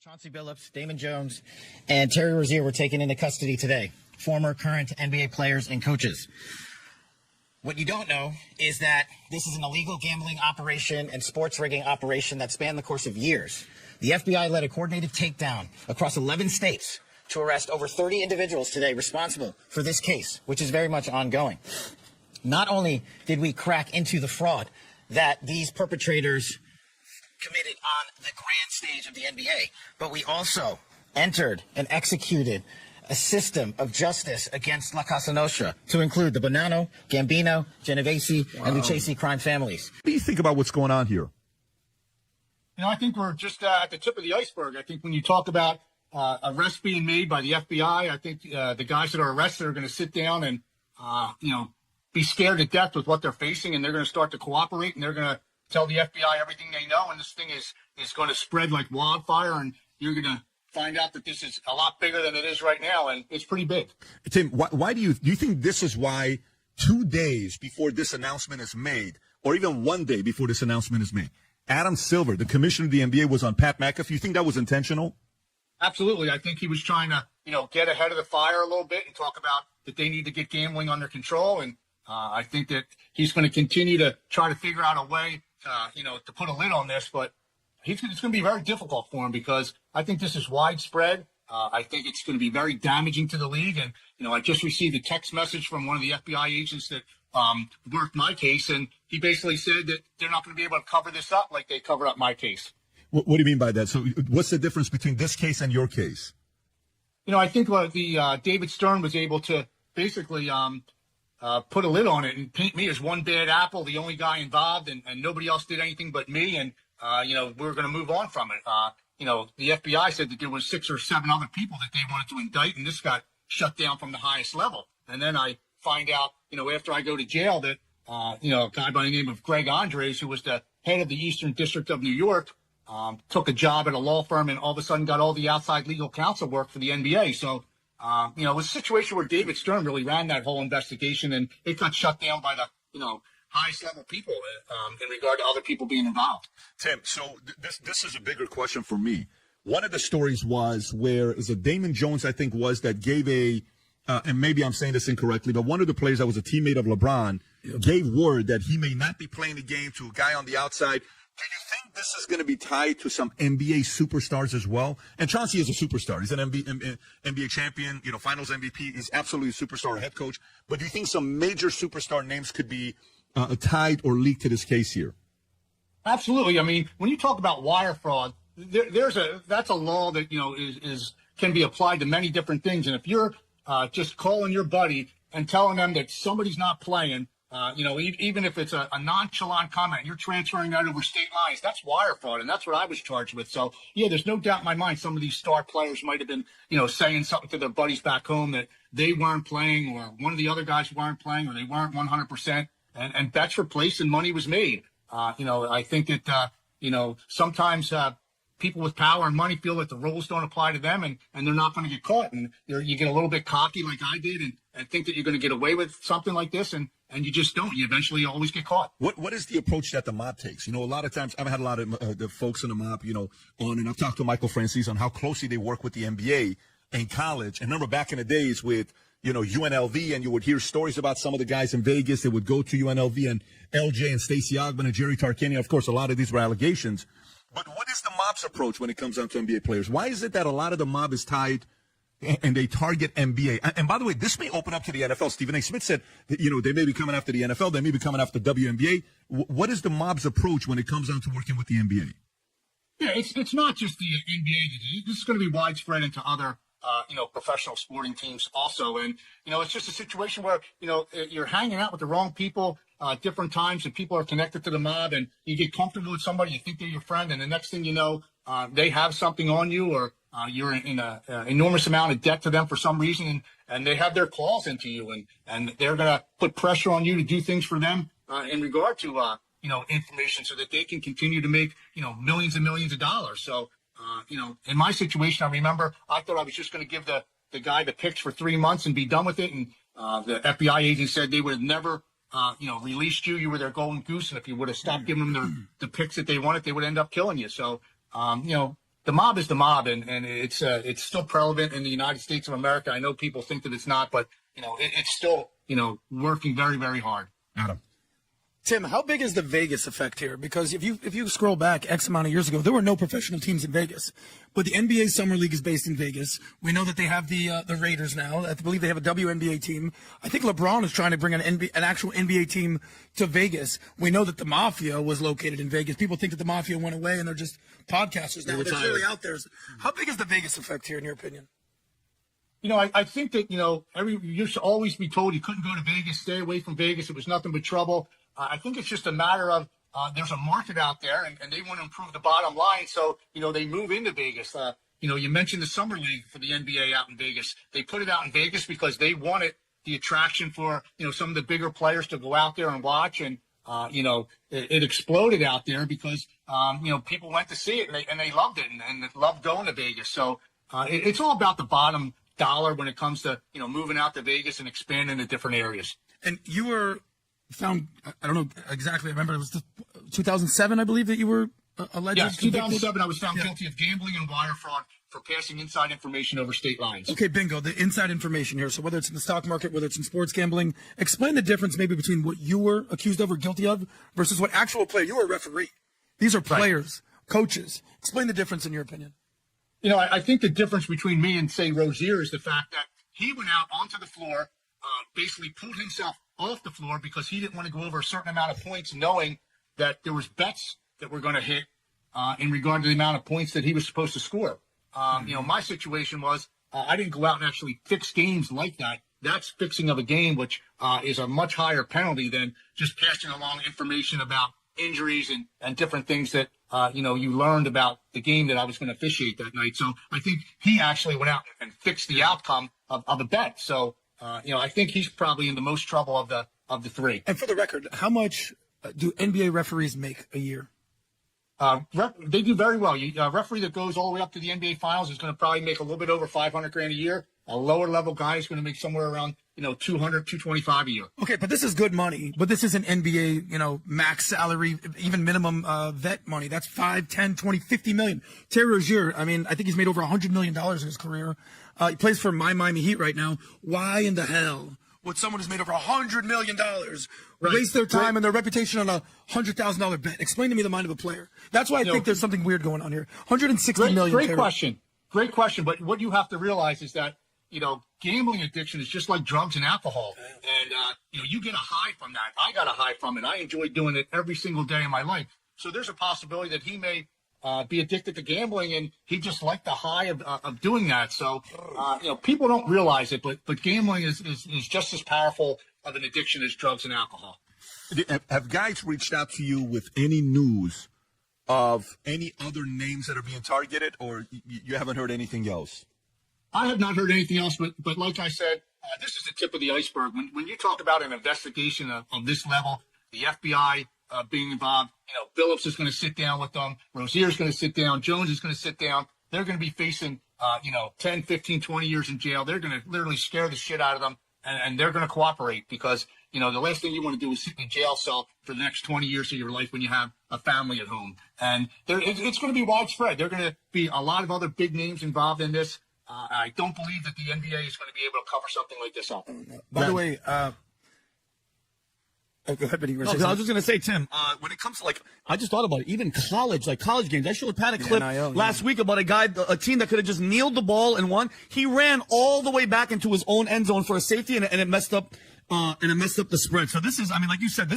Chauncey Billups, Damon Jones, and Terry Rozier were taken into custody today. Former, current NBA players and coaches. What you don't know is that this is an illegal gambling operation and sports rigging operation that spanned the course of years. The FBI led a coordinated takedown across 11 states to arrest over 30 individuals today responsible for this case, which is very much ongoing. Not only did we crack into the fraud that these perpetrators committed on the grand stage of the NBA, but we also entered and executed a system of justice against La Casa Nostra to include the Bonanno, Gambino, Genovese, and Lucchese crime families. What do you think about what's going on here? You know, I think we're just at the tip of the iceberg. I think when you talk about arrests being made by the FBI, I think the guys that are arrested are going to sit down and, be scared to death with what they're facing, and they're going to start to cooperate, and they're going to tell the FBI everything they know, and this thing is going to spread like wildfire, and you're going to find out that this is a lot bigger than it is right now, and it's pretty big. Tim, why do you think this is why 2 days before this announcement is made, or even 1 day before this announcement is made, Adam Silver, the commissioner of the NBA, was on Pat McAfee? You think that was intentional? Absolutely. I think he was trying to, get ahead of the fire a little bit and talk about that they need to get gambling under control, and I think that he's going to continue to try to figure out a way to put a lid on this, but it's going to be very difficult for him because I think this is widespread. I think it's going to be very damaging to the league. And, I just received a text message from one of the FBI agents that worked my case, and he basically said that they're not going to be able to cover this up like they covered up my case. What do you mean by that? So what's the difference between this case and your case? I think the David Stern was able to basically put a lid on it and paint me as one bad apple, the only guy involved, and nobody else did anything but me. And, we're going to move on from it. The FBI said that there was 6 or 7 other people that they wanted to indict, and this got shut down from the highest level. And then I find out, after I go to jail that, a guy by the name of Greg Andres, who was the head of the Eastern District of New York, took a job at a law firm and all of a sudden got all the outside legal counsel work for the NBA. So, it was a situation where David Stern really ran that whole investigation, and it got shut down by the, highest level people in regard to other people being involved. Tim, so this is a bigger question for me. One of the stories was where is it Damon Jones, I think, was that gave and maybe I'm saying this incorrectly, but one of the players that was a teammate of LeBron gave word that he may not be playing the game to a guy on the outside. Do you think this is going to be tied to some NBA superstars as well? And Chauncey is a superstar. He's an NBA champion, finals MVP. He's absolutely a superstar, a head coach. But do you think some major superstar names could be tied or linked to this case here? Absolutely. I mean, when you talk about wire fraud, that's a law that, can be applied to many different things. And if you're just calling your buddy and telling them that somebody's not playing, even if it's a nonchalant comment, you're transferring that over state lines. That's wire fraud, and that's what I was charged with. So, yeah, there's no doubt in my mind some of these star players might have been, saying something to their buddies back home that they weren't playing, or one of the other guys weren't playing, or they weren't 100%, and bets were placed and money was made. I think that, sometimes people with power and money feel that the rules don't apply to them, and they're not going to get caught. And you get a little bit cocky like I did and think that you're going to get away with something like this, and you just don't. You eventually always get caught. What is the approach that the mob takes? A lot of times I've had a lot of the folks in the mob, on, and I've talked to Michael Francis on how closely they work with the NBA in college. And remember back in the days with, UNLV, and you would hear stories about some of the guys in Vegas that would go to UNLV, and LJ and Stacey Ogman and Jerry Tarkanian. Of course, a lot of these were allegations. But what is the mob's approach when it comes down to NBA players? Why is it that a lot of the mob is tied and they target NBA? And by the way, this may open up to the NFL. Stephen A. Smith said that, they may be coming after the NFL. They may be coming after WNBA. What is the mob's approach when it comes down to working with the NBA? Yeah, it's not just the NBA. This is going to be widespread into other, professional sporting teams also. And, it's just a situation where, you're hanging out with the wrong people different times, and people are connected to the mob, and you get comfortable with somebody, you think they're your friend, and the next thing you know, they have something on you, or you're in an enormous amount of debt to them for some reason, and they have their claws into you, and they're going to put pressure on you to do things for them in regard to, information, so that they can continue to make, millions and millions of dollars. So, in my situation, I remember I thought I was just going to give the guy the picks for 3 months and be done with it. And the FBI agent said they would have never, released you. You were their golden goose. And if you would have stopped giving them the picks that they wanted, they would end up killing you. So, the mob is the mob, and it's still prevalent in the United States of America. I know people think that it's not, but it's still working very, very hard. Adam. Tim, how big is the Vegas effect here? Because if you scroll back X amount of years ago, there were no professional teams in Vegas. But the NBA Summer League is based in Vegas. We know that they have the Raiders now. I believe they have a WNBA team. I think LeBron is trying to bring an actual NBA team to Vegas. We know that the Mafia was located in Vegas. People think that the Mafia went away and they're just podcasters now. They're clearly out there. How big is the Vegas effect here, in your opinion? I think that, you should always be told you couldn't go to Vegas, stay away from Vegas. It was nothing but trouble. I think it's just a matter of there's a market out there, and they want to improve the bottom line. So, they move into Vegas. You mentioned the Summer League for the NBA out in Vegas. They put it out in Vegas because they wanted the attraction for, some of the bigger players to go out there and watch. And, it exploded out there because, people went to see it and they loved it and loved going to Vegas. So it's all about the bottom dollar when it comes to, moving out to Vegas and expanding to different areas. And you were found, I don't know exactly, I remember it was 2007, I believe, that you were alleged. Yes, 2007, I was found guilty of gambling and wire fraud for passing inside information over state lines. Okay, bingo, the inside information here. So whether it's in the stock market, whether it's in sports gambling, explain the difference maybe between what you were accused of or guilty of versus what actual player. You were a referee. These are players, coaches. Explain the difference in your opinion. I think the difference between me and, say, Rozier is the fact that he went out onto the floor, basically pulled himself off the floor because he didn't want to go over a certain amount of points, knowing that there was bets that were going to hit in regard to the amount of points that he was supposed to score. My situation was I didn't go out and actually fix games like that. That's fixing of a game, which is a much higher penalty than just passing along information about injuries and different things that, you learned about the game that I was going to officiate that night. So I think he actually went out and fixed the outcome of a bet. So, I think he's probably in the most trouble of the three. And for the record, how much do NBA referees make a year? They do very well. A referee that goes all the way up to the NBA Finals is going to probably make a little bit over $500,000 a year. A lower level guy is going to make somewhere around, 200, 225 a year. Okay, but this is good money. But this isn't NBA, max salary, even minimum vet money. That's 5, 10, 20, 50 million. Terry Rozier, I think he's made over $100 million in his career. He plays for my Miami Heat right now. Why in the hell would someone who's made over $100 million waste their time and their reputation on a $100,000 bet? Explain to me the mind of a player. That's why I think there's something weird going on here. $160 million. Great question. Great question. But what you have to realize is that, gambling addiction is just like drugs and alcohol. And, you get a high from that. I got a high from it. I enjoy doing it every single day of my life. So there's a possibility that he may be addicted to gambling, and he just liked the high of doing that. So, people don't realize it, but gambling is just as powerful of an addiction as drugs and alcohol. Have guys reached out to you with any news of any other names that are being targeted, or you haven't heard anything else? I have not heard anything else, but like I said, this is the tip of the iceberg. When you talk about an investigation of this level, the FBI being involved, Billups is going to sit down with them. Rozier is going to sit down. Jones is going to sit down. They're going to be facing, 10, 15, 20 years in jail. They're going to literally scare the shit out of them, and they're going to cooperate because, the last thing you want to do is sit in a jail cell for the next 20 years of your life when you have a family at home. And it's going to be widespread. There are going to be a lot of other big names involved in this. I don't believe that the NBA is going to be able to cover something like this up. By the way, go ahead, Benny. No, I was just going to say, Tim, when it comes to, I just thought about it. Even college games. I showed Pat a clip last week about a team that could have just kneeled the ball and won. He ran all the way back into his own end zone for a safety, and it messed up. And it messed up the spread. So this is, like you said,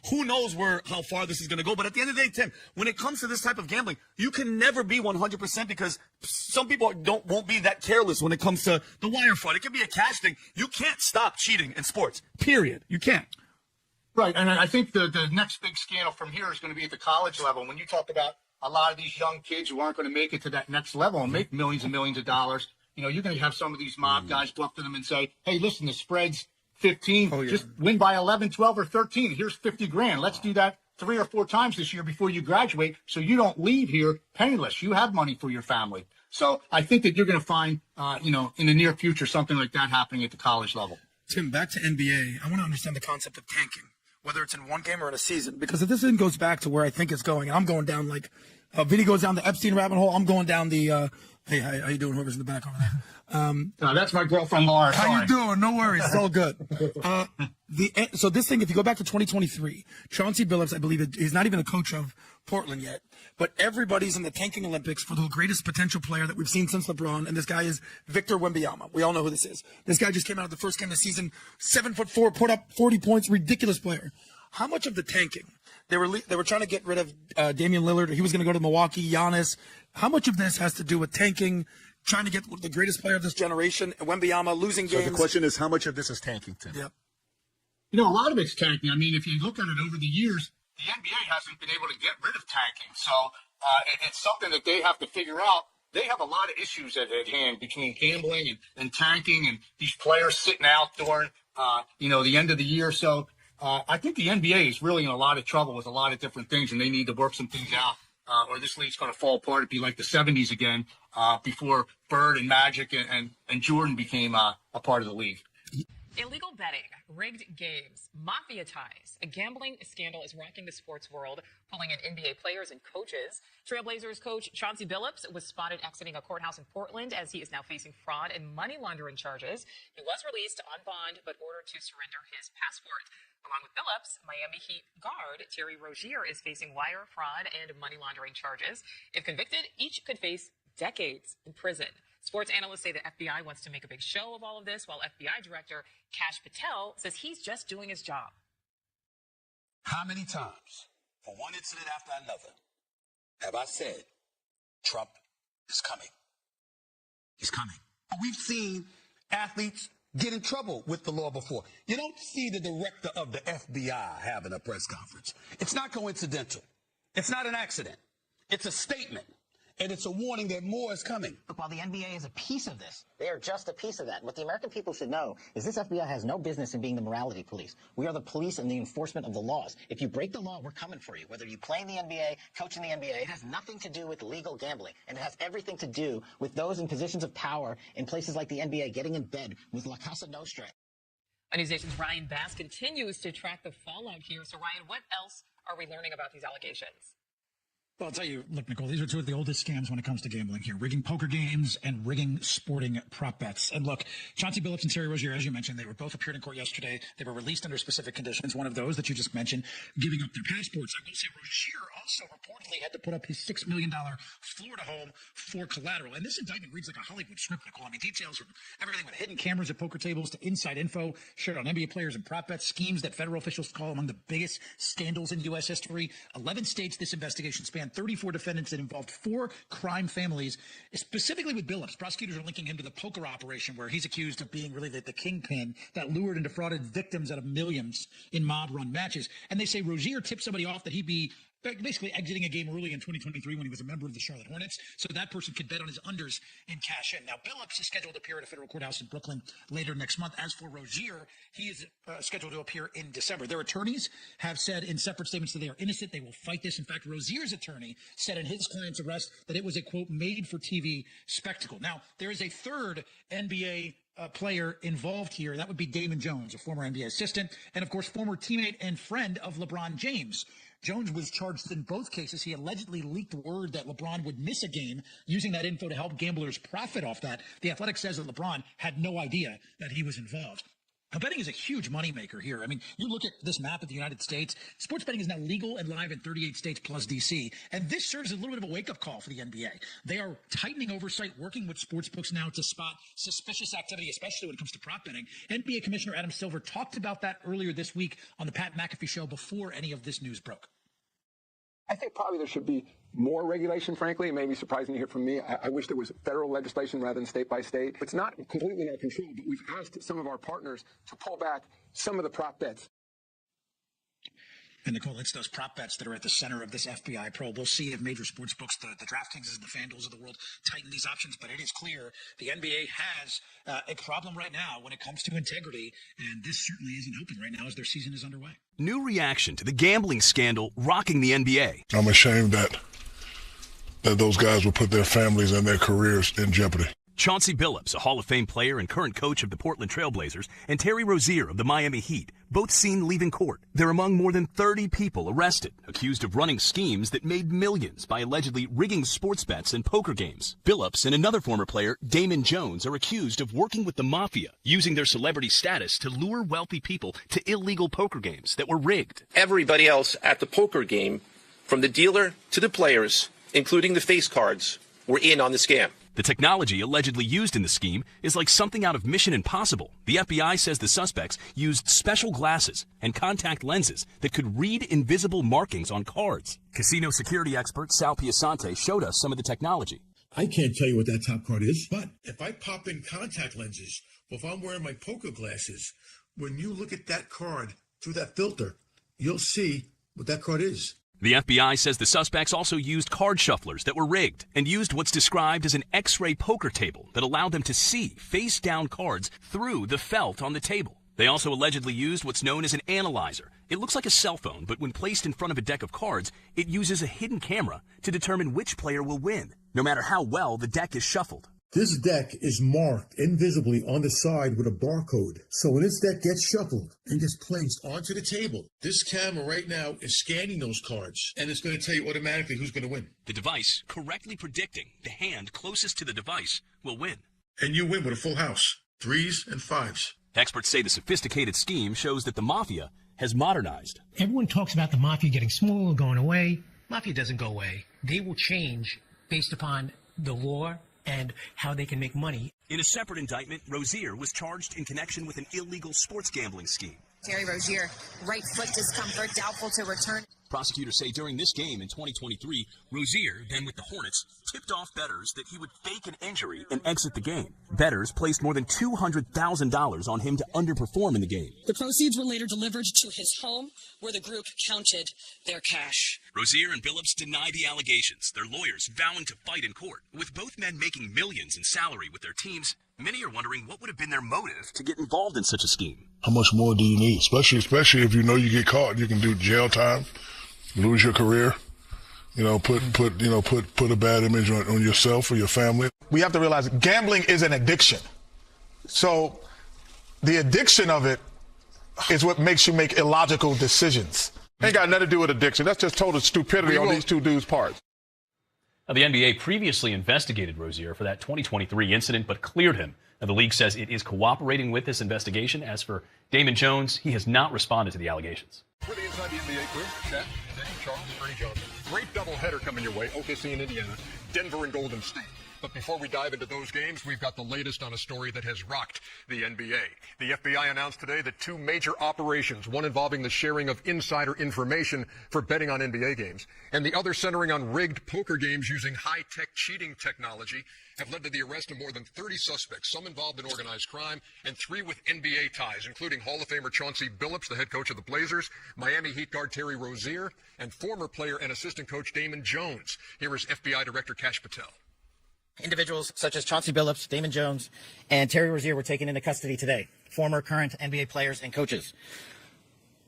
who knows how far this is going to go. But at the end of the day, Tim, when it comes to this type of gambling, you can never be 100% because some people won't be that careless when it comes to the wire fraud. It can be a cash thing. You can't stop cheating in sports, period. You can't. Right. And I think the next big scandal from here is going to be at the college level. When you talk about a lot of these young kids who aren't going to make it to that next level and make millions and millions of dollars, you're going to have some of these mob guys go up to them and say, hey, listen, the spread's 15, just win by 11, 12, or 13. Here's 50 grand. Let's do that 3 or 4 times this year before you graduate so you don't leave here penniless. You have money for your family. So I think that you're going to find, in the near future, something like that happening at the college level. Tim, back to NBA. I want to understand the concept of tanking, whether it's in one game or in a season, because if this thing goes back to where I think it's going, and I'm going down Vinny goes down the Epstein rabbit hole. I'm going down the. Hey, how you doing? Whoever's in the back over there. That's my girlfriend, Laura. How Sorry. you doing? No worries. It's all good. So this thing, if you go back to 2023, Chauncey Billups, I believe, he's not even a coach of Portland yet, but everybody's in the tanking Olympics for the greatest potential player that we've seen since LeBron, and this guy is Victor Wembanyama. We all know who this is. This guy just came out of the first game of the season, 7'4", put up 40 points, ridiculous player. How much of the tanking? They were trying to get rid of Damian Lillard. He was going to go to Milwaukee. Giannis. How much of this has to do with tanking, trying to get the greatest player of this generation, Wembanyama, losing games? So the question is, how much of this is tanking, Tim? Yep. You know, a lot of it's tanking. I mean, if you look at it over the years, the NBA hasn't been able to get rid of tanking. So it's something that they have to figure out. They have a lot of issues at hand between gambling and tanking and these players sitting out during, the end of the year. So I think the NBA is really in a lot of trouble with a lot of different things, and they need to work some things out. Or this league's going to fall apart. It'd be like the 70s again, before Bird and Magic and Jordan became a part of the league. Illegal betting, rigged games, mafia ties. A gambling scandal is rocking the sports world, pulling in NBA players and coaches. Trailblazers coach Chauncey Billups was spotted exiting a courthouse in Portland as he is now facing fraud and money laundering charges. He was released on bond but ordered to surrender his passport. Along with Billups, Miami Heat guard Terry Rozier is facing wire fraud and money laundering charges. If convicted, each could face decades in prison. Sports analysts say the FBI wants to make a big show of all of this, while FBI Director Kash Patel says he's just doing his job. How many times, for one incident after another, have I said, Trump is coming? He's coming. We've seen athletes get in trouble with the law before. You don't see the director of the FBI having a press conference. It's not coincidental. It's not an accident. It's a statement. And it's a warning that more is coming. Look, while the NBA is a piece of this, they are just a piece of that. What the American people should know is this FBI has no business in being the morality police. We are the police and the enforcement of the laws. If you break the law, we're coming for you. Whether you play in the NBA, coach in the NBA, it has nothing to do with legal gambling. And it has everything to do with those in positions of power in places like the NBA getting in bed with La Casa Nostra. A News Nation's Ryan Bass continues to track the fallout here. So, Ryan, what else are we learning about these allegations? Well, I'll tell you, look, Nicole, these are two of the oldest scams when it comes to gambling here. Rigging poker games and rigging sporting prop bets. And look, Chauncey Billups and Terry Rozier, as you mentioned, they were both appeared in court yesterday. They were released under specific conditions. One of those that you just mentioned, giving up their passports. I will say Rozier also reportedly had to put up his $6 million Florida home for collateral. And this indictment reads like a Hollywood script, Nicole. I mean, details from everything with hidden cameras at poker tables to inside info shared on NBA players and prop bets, schemes that federal officials call among the biggest scandals in U.S. history. 11 states this investigation spanned, 34 defendants that involved 4 crime families, specifically with Billups. Prosecutors are linking him to the poker operation where he's accused of being really the kingpin that lured and defrauded victims out of millions in mob-run matches. And they say Rozier tipped somebody off that he'd be basically exiting a game early in 2023 when he was a member of the Charlotte Hornets, so that person could bet on his unders and cash in. Now, Billups is scheduled to appear at a federal courthouse in Brooklyn later next month. As for Rozier, he is scheduled to appear in December. Their attorneys have said in separate statements that they are innocent. They will fight this. In fact, Rozier's attorney said in his client's arrest that it was a, quote, made-for-TV spectacle. Now, there is a third NBA player involved here. That would be Damon Jones, a former NBA assistant, and, of course, former teammate and friend of LeBron James. Jones was charged in both cases. He allegedly leaked word that LeBron would miss a game, using that info to help gamblers profit off that. The Athletic says that LeBron had no idea that he was involved. Now, betting is a huge moneymaker here. I mean, you look at this map of the United States, sports betting is now legal and live in 38 states plus D.C., and this serves as a little bit of a wake-up call for the NBA. They are tightening oversight, working with sportsbooks now to spot suspicious activity, especially when it comes to prop betting. NBA Commissioner Adam Silver talked about that earlier this week on the Pat McAfee Show before any of this news broke. I think probably there should be more regulation, frankly. It may be surprising to hear from me. I wish there was federal legislation rather than state by state. It's not completely in our control, but we've asked some of our partners to pull back some of the prop bets. And Nicole, it's those prop bets that are at the center of this FBI probe. We'll see if major sports books, the DraftKings and the FanDuels of the world, tighten these options. But it is clear the NBA has a problem right now when it comes to integrity. And this certainly isn't helping right now as their season is underway. New reaction to the gambling scandal rocking the NBA. I'm ashamed that those guys will put their families and their careers in jeopardy. Chauncey Billups, a Hall of Fame player and current coach of the Portland Trail Blazers, and Terry Rozier of the Miami Heat, both seen leaving court. They're among more than 30 people arrested, accused of running schemes that made millions by allegedly rigging sports bets and poker games. Billups and another former player, Damon Jones, are accused of working with the mafia, using their celebrity status to lure wealthy people to illegal poker games that were rigged. Everybody else at the poker game, from the dealer to the players, including the face cards, were in on the scam. The technology allegedly used in the scheme is like something out of Mission Impossible. The FBI says the suspects used special glasses and contact lenses that could read invisible markings on cards. Casino security expert Sal Piasante showed us some of the technology. I can't tell you what that top card is, but if I pop in contact lenses, or if I'm wearing my poker glasses, when you look at that card through that filter, you'll see what that card is. The FBI says the suspects also used card shufflers that were rigged and used what's described as an X-ray poker table that allowed them to see face-down cards through the felt on the table. They also allegedly used what's known as an analyzer. It looks like a cell phone, but when placed in front of a deck of cards, it uses a hidden camera to determine which player will win, no matter how well the deck is shuffled. This deck is marked invisibly on the side with a barcode. So when this deck gets shuffled and gets placed onto the table, this camera right now is scanning those cards, and it's going to tell you automatically who's going to win. The device correctly predicting the hand closest to the device will win. And you win with a full house, 3s and 5s. Experts say the sophisticated scheme shows that the mafia has modernized. Everyone talks about the mafia getting smaller, going away. Mafia doesn't go away. They will change based upon the law and how they can make money. In a separate indictment, Rozier was charged in connection with an illegal sports gambling scheme. Terry Rozier, right foot discomfort, doubtful to return. Prosecutors say during this game in 2023, Rozier, then with the Hornets, tipped off bettors that he would fake an injury and exit the game. Bettors placed more than $200,000 on him to underperform in the game. The proceeds were later delivered to his home, where the group counted their cash. Rozier and Billups deny the allegations, their lawyers vowing to fight in court. With both men making millions in salary with their teams, many are wondering what would have been their motive to get involved in such a scheme. How much more do you need? Especially if you know you get caught, you can do jail time, lose your career, put a bad image on yourself or your family. We have to realize gambling is an addiction. So the addiction of it is what makes you make illogical decisions. Ain't got nothing to do with addiction. That's just total stupidity on these two dudes' parts. Now, the NBA previously investigated Rozier for that 2023 incident, but cleared him. Now, the league says it is cooperating with this investigation. As for Damon Jones, he has not responded to the allegations. For the Inside the NBA crew, Shaq, Dave, Charles, Ernie Johnson. Great doubleheader coming your way, OKC and Indiana, Denver and Golden State. But before we dive into those games, we've got the latest on a story that has rocked the NBA. The FBI announced today that two major operations, one involving the sharing of insider information for betting on NBA games, and the other centering on rigged poker games using high-tech cheating technology, have led to the arrest of more than 30 suspects, some involved in organized crime, and 3 with NBA ties, including Hall of Famer Chauncey Billups, the head coach of the Blazers, Miami Heat guard Terry Rozier, and former player and assistant coach Damon Jones. Here is FBI Director Kash Patel. Individuals such as Chauncey Billups, Damon Jones, and Terry Rozier were taken into custody today. Former, current NBA players and coaches.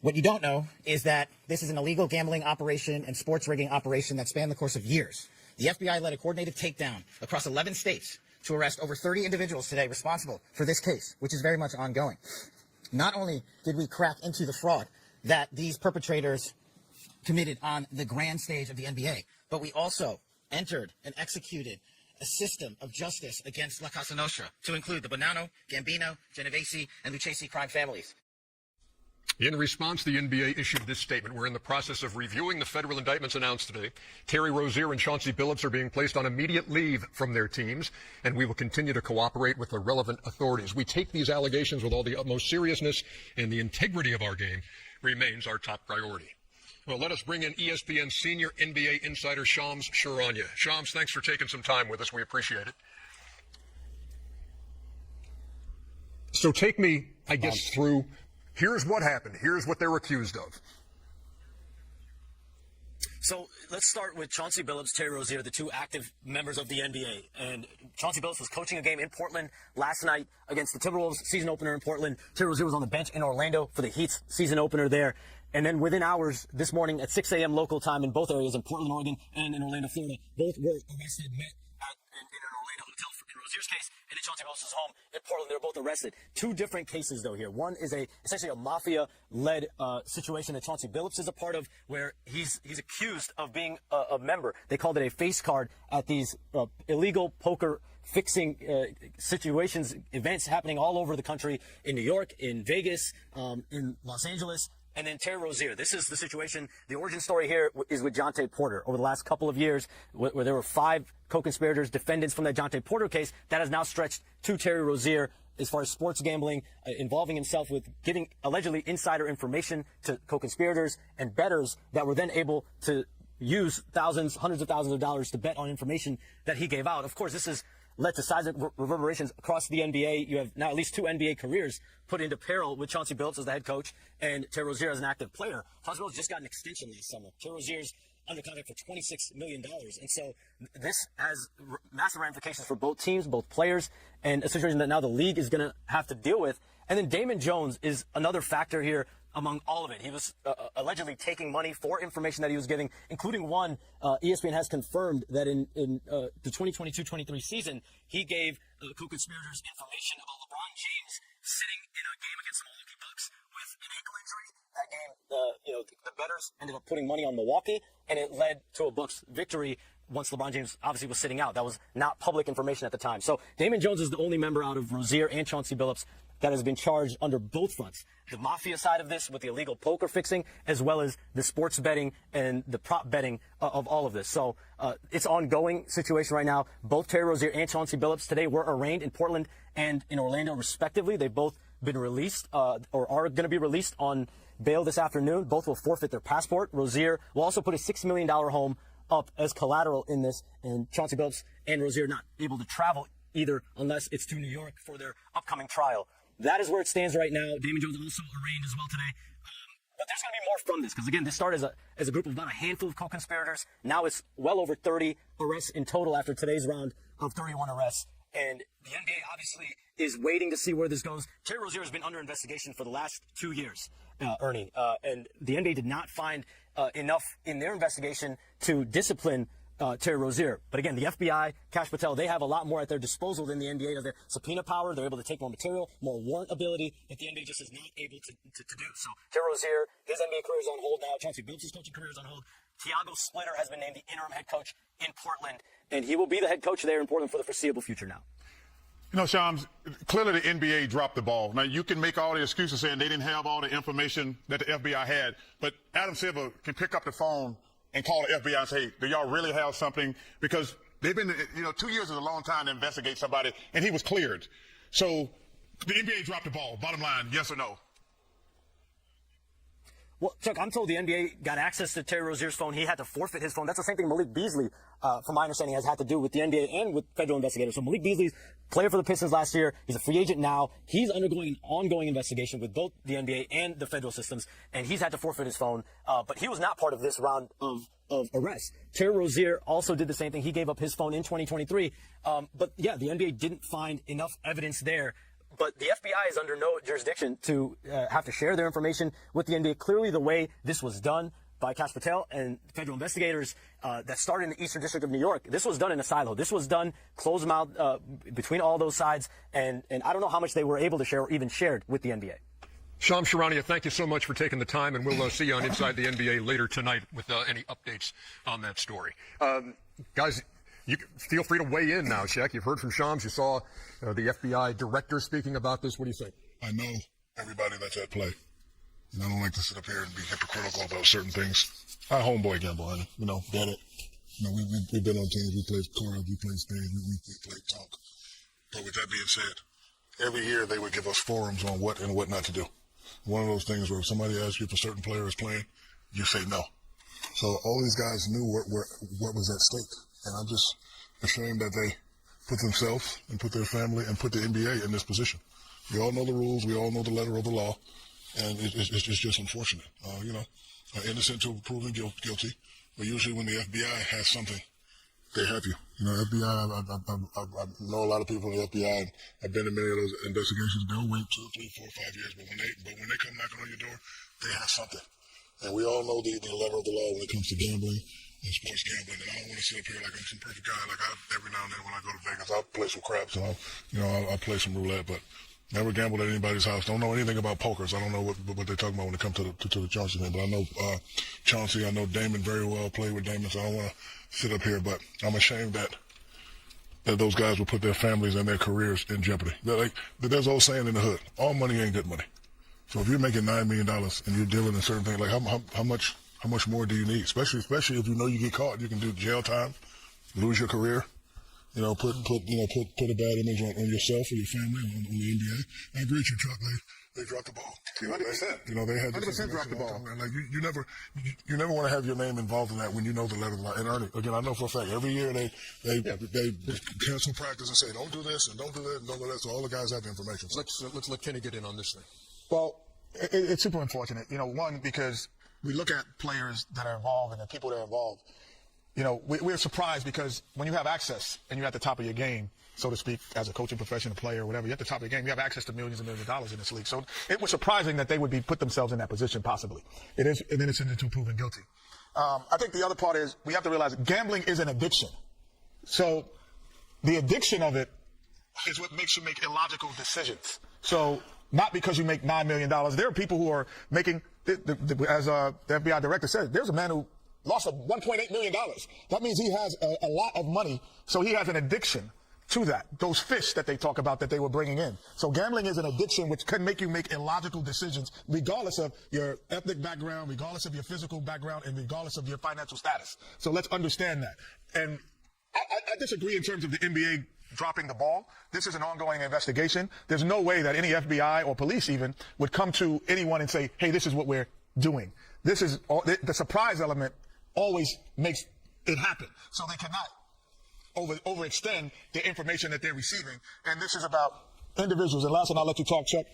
What you don't know is that this is an illegal gambling operation and sports rigging operation that spanned the course of years. The FBI led a coordinated takedown across 11 states to arrest over 30 individuals today responsible for this case, which is very much ongoing. Not only did we crack into the fraud that these perpetrators committed on the grand stage of the NBA, but we also entered and executed a system of justice against La Casa Nostra to include the Bonanno, Gambino, Genovese, and Lucchese crime families. In response, the NBA issued this statement. We're in the process of reviewing the federal indictments announced today. Terry Rozier and Chauncey Billups are being placed on immediate leave from their teams, and we will continue to cooperate with the relevant authorities. We take these allegations with all the utmost seriousness, and the integrity of our game remains our top priority. Well, let us bring in ESPN senior NBA insider Shams Charania. Shams, thanks for taking some time with us. We appreciate it. So take me, I guess, through, here's what happened. Here's what they're accused of. So let's start with Chauncey Billups, Terry Rozier, the two active members of the NBA. And Chauncey Billups was coaching a game in Portland last night against the Timberwolves season opener in Portland. Terry Rozier was on the bench in Orlando for the Heat's season opener there. And then within hours this morning at 6 a.m. local time in both areas, in Portland, Oregon, and in Orlando, Florida, both were arrested, met in an Orlando hotel in Rozier's case and in Chauncey Billups' home in Portland, they were both arrested. Two different cases, though, here. One is essentially a mafia-led situation that Chauncey Billups is a part of, where he's accused of being a member. They called it a face card at these illegal poker fixing situations, events happening all over the country, in New York, in Vegas, in Los Angeles. And then Terry Rozier. This is the situation. The origin story here is with Jontay Porter. Over the last couple of years, where there were 5 co-conspirators, defendants from that Jontay Porter case, that has now stretched to Terry Rozier as far as sports gambling, involving himself with giving allegedly insider information to co-conspirators and bettors that were then able to use thousands, hundreds of thousands of dollars to bet on information that he gave out. Of course, this has led to seismic reverberations across the NBA. You have now at least 2 NBA careers put into peril with Chauncey Billups as the head coach and Terry Rozier as an active player. Chauncey Billups just got an extension last summer. Terry Rozier's under contract for $26 million. And so this has massive ramifications for both teams, both players, and a situation that now the league is going to have to deal with. And then Damon Jones is another factor here among all of it. He was allegedly taking money for information that he was giving, including one, ESPN has confirmed that in the 2022-23 season, he gave co-conspirators information about LeBron James sitting in a game against the Milwaukee Bucks with an ankle injury. That game, the bettors ended up putting money on Milwaukee, and it led to a Bucks victory once LeBron James obviously was sitting out. That was not public information at the time. So Damon Jones is the only member out of Rozier and Chauncey Billups that has been charged under both fronts. The mafia side of this with the illegal poker fixing, as well as the sports betting and the prop betting of all of this. So it's an ongoing situation right now. Both Terry Rozier and Chauncey Billups today were arraigned in Portland and in Orlando, respectively. They've both been released or are going to be released on bail this afternoon. Both will forfeit their passport. Rozier will also put a $6 million home up as collateral in this, and Chauncey Billups and Rozier not able to travel either unless it's to New York for their upcoming trial. That is where it stands right now. Damon Jones also arraigned as well today. But there's going to be more from this, because again, this started as a group of about a handful of co-conspirators. Now it's well over 30 arrests in total after today's round of 31 arrests. And the NBA obviously is waiting to see where this goes. Terry Rozier has been under investigation for the last 2 years, Ernie. And the NBA did not find enough in their investigation to discipline Terry Rozier. But again, the FBI, Kash Patel, they have a lot more at their disposal than the NBA. Their subpoena power, they're able to take more material, more warrant ability that the NBA just is not able to do. So Terry Rozier, his NBA career is on hold now. Chauncey Billups' coaching career is on hold. Thiago Splitter has been named the interim head coach in Portland, and he will be the head coach there in Portland for the foreseeable future now. You know, Shams, clearly the NBA dropped the ball. Now, you can make all the excuses saying they didn't have all the information that the FBI had, but Adam Silver can pick up the phone and call the FBI and say, hey, do y'all really have something? Because they've been, 2 years is a long time to investigate somebody, and he was cleared. So the NBA dropped the ball. Bottom line, yes or no? Well, Chuck, I'm told the NBA got access to Terry Rozier's phone. He had to forfeit his phone. That's the same thing Malik Beasley, from my understanding, has had to do with the NBA and with federal investigators. So Malik Beasley's player for the Pistons last year. He's a free agent now. He's undergoing an ongoing investigation with both the NBA and the federal systems, and he's had to forfeit his phone. But he was not part of this round of arrests. Terry Rozier also did the same thing. He gave up his phone in 2023. But yeah, the NBA didn't find enough evidence there. But the FBI is under no jurisdiction to have to share their information with the NBA. Clearly, the way this was done by Kash Patel and federal investigators that started in the Eastern District of New York, this was done in a silo. This was done closed mouth between all those sides. And I don't know how much they were able to share or even shared with the NBA. Shams Charania, thank you so much for taking the time, and we'll see you on Inside the NBA later tonight with any updates on that story. Guys, you feel free to weigh in now, Shaq. You've heard from Shams. You saw the FBI director speaking about this. What do you think? I know everybody that's at play. And I don't like to sit up here and be hypocritical about certain things. I homeboy gamble, honey. Get it. We've been on teams. We played cards. We played spades. We played talk. But with that being said, every year they would give us forums on what and what not to do. One of those things where if somebody asks you if a certain player is playing, you say no. So all these guys knew what was at stake. And I'm just ashamed that they put themselves and put their family and put the NBA in this position. We all know the rules. We all know the letter of the law. And it's just unfortunate. Innocent to proven guilty. But usually when the FBI has something, they have you. FBI, I know a lot of people in the FBI, and I've been in many of those investigations. They'll wait 2, 3, 4, 5 years. But when they come knocking on your door, they have something. And we all know the letter of the law when it comes to gambling in sports gambling, and I don't want to sit up here like I'm some perfect guy. Like every now and then when I go to Vegas, I'll play some craps and I'll play some roulette, but never gambled at anybody's house. Don't know anything about poker, so I don't know what they're talking about when it comes to the Chauncey thing. But I know Chauncey, I know Damon very well, played with Damon, so I don't want to sit up here, but I'm ashamed that those guys will put their families and their careers in jeopardy. There's an old saying in the hood, all money ain't good money. So if you're making $9 million and you're dealing in certain things, like how much more do you need? Especially if you know you get caught, you can do jail time, lose your career. Put a bad image on yourself or your family on the NBA. I agree with you, Chuck. They dropped the ball. 100%. They had 100% dropped the ball. Like you never want to have your name involved in that when you know the letter of the law. And Ernie, again, I know for a fact every year they cancel practice and say don't do this and don't do that and don't do that. So all the guys have the information. Let's let Kenny get in on this thing. Well, it's super unfortunate. One, because we look at players that are involved and the people that are involved. We're surprised because when you have access and you're at the top of your game, so to speak, as a coaching professional player or whatever, you're at the top of your game, you have access to millions and millions of dollars in this league. So it was surprising that they would put themselves in that position, possibly. It is, and then it's into proven guilty. I think the other part is we have to realize gambling is an addiction. So the addiction of it is what makes you make illogical decisions. So not because you make $9 million. There are people who are making, as the FBI director said, there's a man who lost $1.8 million. That means he has a lot of money, so he has an addiction to that, those fish that they talk about that they were bringing in. So gambling is an addiction which can make you make illogical decisions regardless of your ethnic background, regardless of your physical background, and regardless of your financial status. So let's understand that. And I disagree in terms of the NBA dropping the ball. This is an ongoing investigation. There's no way that any FBI or police even would come to anyone and say, hey, this is what we're doing. This is the surprise element always makes it happen. So they cannot overextend the information that they're receiving. And this is about individuals. And last one, I'll let you talk, Chuck.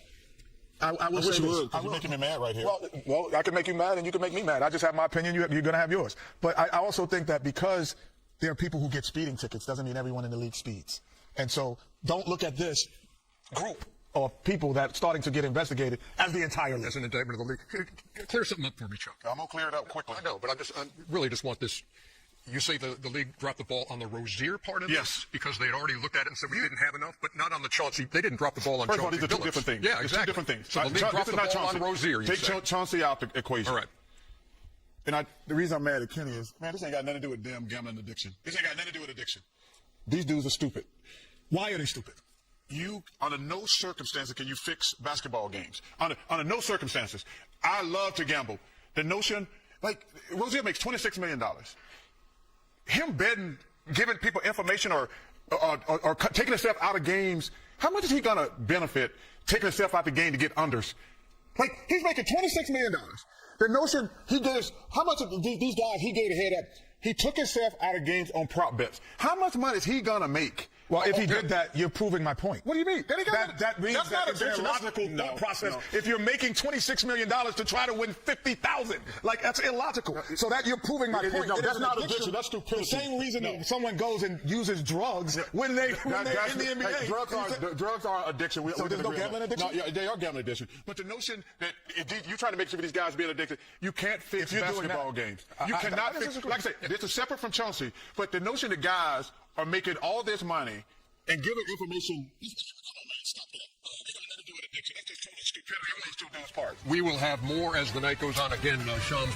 I will say this. You're making me mad right here. Well, I can make you mad and you can make me mad. I just have my opinion. You're going to have yours. But I also think that because there are people who get speeding tickets doesn't mean everyone in the league speeds. And so don't look at this group of people that starting to get investigated as the entire league. As an indictment of the league. Clear something up for me, Chuck. I'm going to clear it up quickly. I know, but I really just want this. You say the league dropped the ball on the Rozier part of Yes. this because they had already looked at it and said we didn't have enough, but not on the Chauncey. They didn't drop the ball on First Chauncey. First of all, these are two different things. Yeah, exactly. Two different things. So the league dropped the ball on Rozier. Take Chauncey out the equation. All right. And the reason I'm mad at Kenny is, man, this ain't got nothing to do with damn gambling addiction. This ain't got nothing to do with addiction. These dudes are stupid. Why are they stupid? Under no circumstances can you fix basketball games. Under no circumstances. I love to gamble. The notion, like, Rozier makes $26 million. Him betting, giving people information or taking himself out of games, how much is he going to benefit taking himself out the game to get unders? Like, he's making $26 million. The notion he gives, how much of these guys he gave a head up? He took himself out of games on prop bets. How much money is he going to make? Well, if he did that, you're proving my point. What do you mean? That means that's that not it's an illogical thought process. If you're making $26 million to try to win $50,000, like that's illogical. So that you're proving my point. No, that's not addiction. That's stupidity. The same reason someone goes and uses drugs when they're in the NBA. Hey, drugs are addiction. So there's no gambling addiction? No, yeah, they are gambling addiction. But the notion that you're trying to make sure these guys being addicted, you can't fix basketball games. You cannot fix. Like I said, this is separate from Chauncey. But the notion that guys are making all this money and giving information. Come on, man, stop that. They got nothing to do with addiction. That's just total stupidity on these two dudes' part. We will have more as the night goes on. Again, Sean.